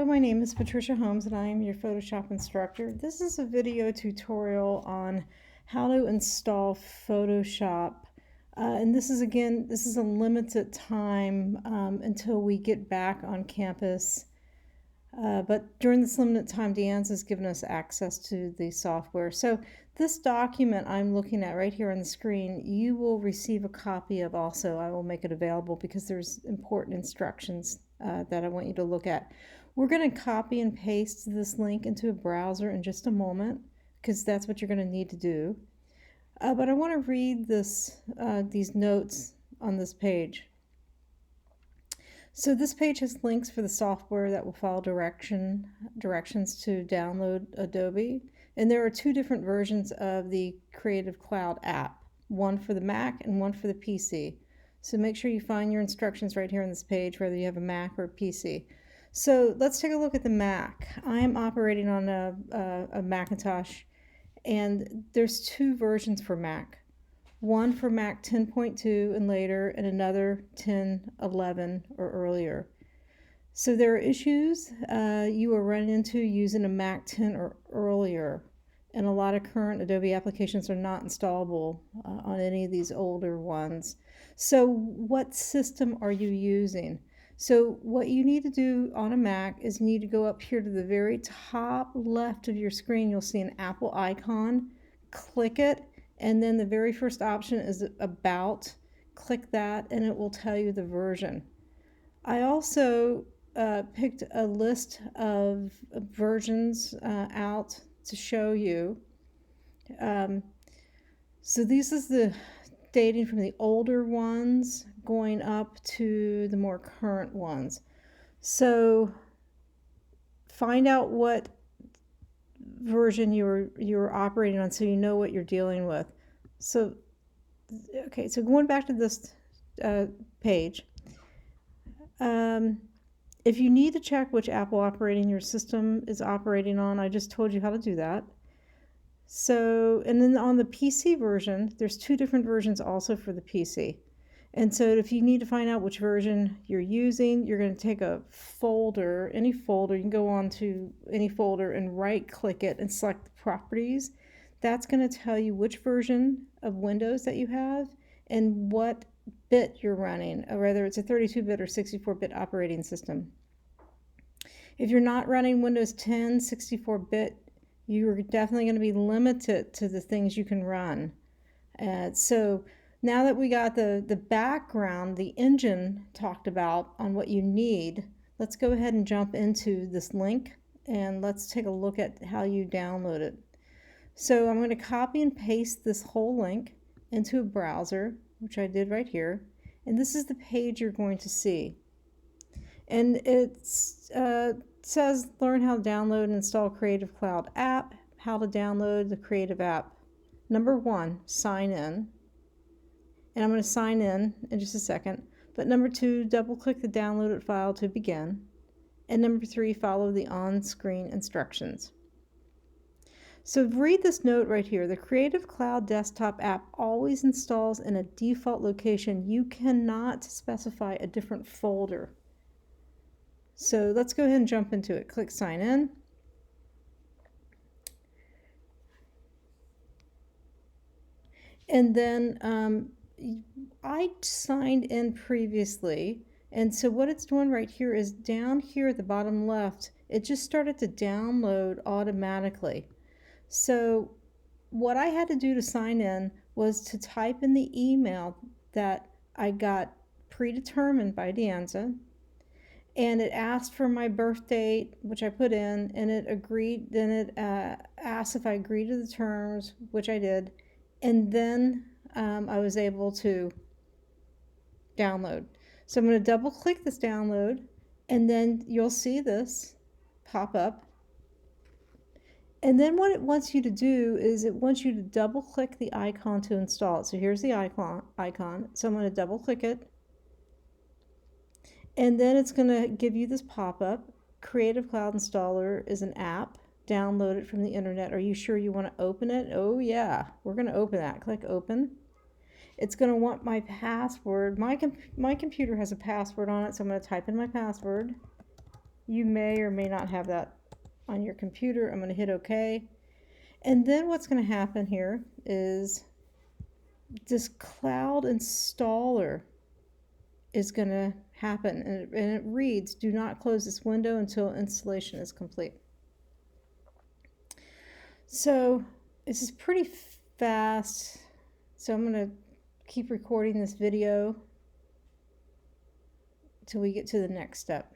Hello, my name is Patricia Holmes and I am your Photoshop instructor. This is a video tutorial on how to install Photoshop. And this is a limited time until we get back on campus. But during this limited time, De Anza has given us access to the software. So this document I'm looking at right here on the screen, you will receive a copy of also. I will make it available because there's important instructions that I want you to look at. We're going to copy and paste this link into a browser in just a moment because that's what you're going to need to do. But I want to read these notes on this page. So this page has links for the software that will follow directions to download Adobe. And there are two different versions of the Creative Cloud app, one for the Mac and one for the PC. So make sure you find your instructions right here on this page, whether you have a Mac or a PC. So let's take a look at the Mac. I am operating on a Macintosh, and there's two versions for Mac. One for Mac 10.2 and later, and another 10.11 or earlier. So there are issues you will run into using a Mac 10 or earlier, and a lot of current Adobe applications are not installable on any of these older ones. So what system are you using? So what you need to do on a Mac is you need to go up here to the very top left of your screen. You'll see an Apple icon. Click it, and then the very first option is About. Click that, and it will tell you the version. I also picked a list of versions out to show you. So this is the dating from the older ones going up to the more current ones. So find out what version you're operating on so you know what you're dealing with. So okay, so going back to this page, if you need to check which Apple operating your system is operating on, I just told you how to do that. So, and then on the PC version, there's two different versions also for the PC. And so if you need to find out which version you're using, you're going to take a folder, any folder, you can go on to any folder and right click it and select the properties. That's going to tell you which version of Windows that you have and what bit you're running, or whether it's a 32-bit or 64-bit operating system. If you're not running Windows 10 64-bit, you're definitely going to be limited to the things you can run. So now that we got the background, the engine talked about on what you need, let's go ahead and jump into this link and let's take a look at how you download it. So I'm going to copy and paste this whole link into a browser, which I did right here, and this is the page you're going to see. And it's says learn how to download and install Creative Cloud app, how to download the Creative app. Number 1, sign in. And I'm going to sign in just a second. But number 2, double click the downloaded file to begin. And number 3, follow the on-screen instructions. So read this note right here. The Creative Cloud desktop app always installs in a default location. You cannot specify a different folder. So let's go ahead and jump into it. Click sign in. And then I signed in previously. And so what it's doing right here is down here at the bottom left, it just started to download automatically. So what I had to do to sign in was to type in the email that I got predetermined by De Anza. And it asked for my birth date, which I put in, and it agreed. Then it asked if I agreed to the terms, which I did, and then I was able to download. So I'm going to double click this download, and then you'll see this pop up. And then what it wants you to do is it wants you to double click the icon to install it. So here's the icon. So I'm going to double click it. And then it's going to give you this pop-up. Creative Cloud Installer is an app. Download it from the internet. Are you sure you want to open it? Oh yeah, we're going to open that. Click open. It's going to want my password. My computer has a password on it, so I'm going to type in my password. You may or may not have that on your computer. I'm going to hit OK. And then what's going to happen here is this cloud installer is going to happen. And it reads, do not close this window until installation is complete. So this is pretty fast. So I'm going to keep recording this video till we get to the next step.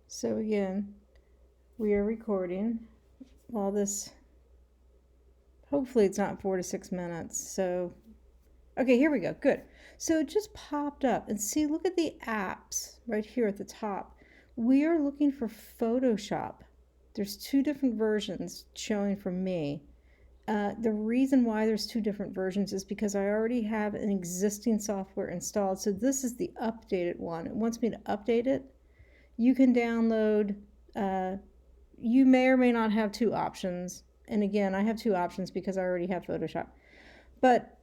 So again, we are recording while this, hopefully it's not 4 to 6 minutes. So, okay, here we go, good. So it just popped up, and see, look at the apps right here at the top. We are looking for Photoshop. There's 2 different versions showing for me. The reason why there's 2 different versions is because I already have an existing software installed. So this is the updated one. It wants me to update it. You can download, you may or may not have 2 options. And again, I have 2 options because I already have Photoshop. But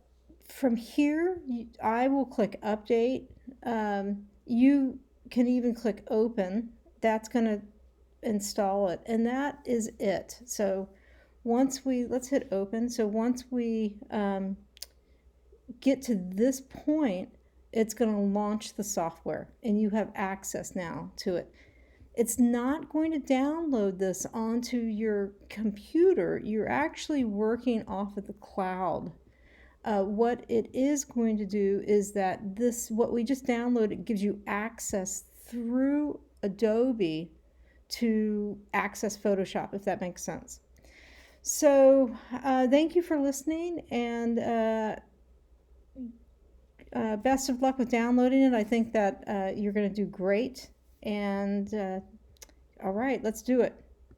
from here, I will click update. You can even click open. That's going to install it. And that is it. So once let's hit open. So once we get to this point, it's going to launch the software and you have access now to it. It's not going to download this onto your computer. You're actually working off of the cloud. What it is going to do is that what we just downloaded gives you access through Adobe to access Photoshop, if that makes sense. So thank you for listening, and best of luck with downloading it. I think that you're going to do great. And all right, let's do it.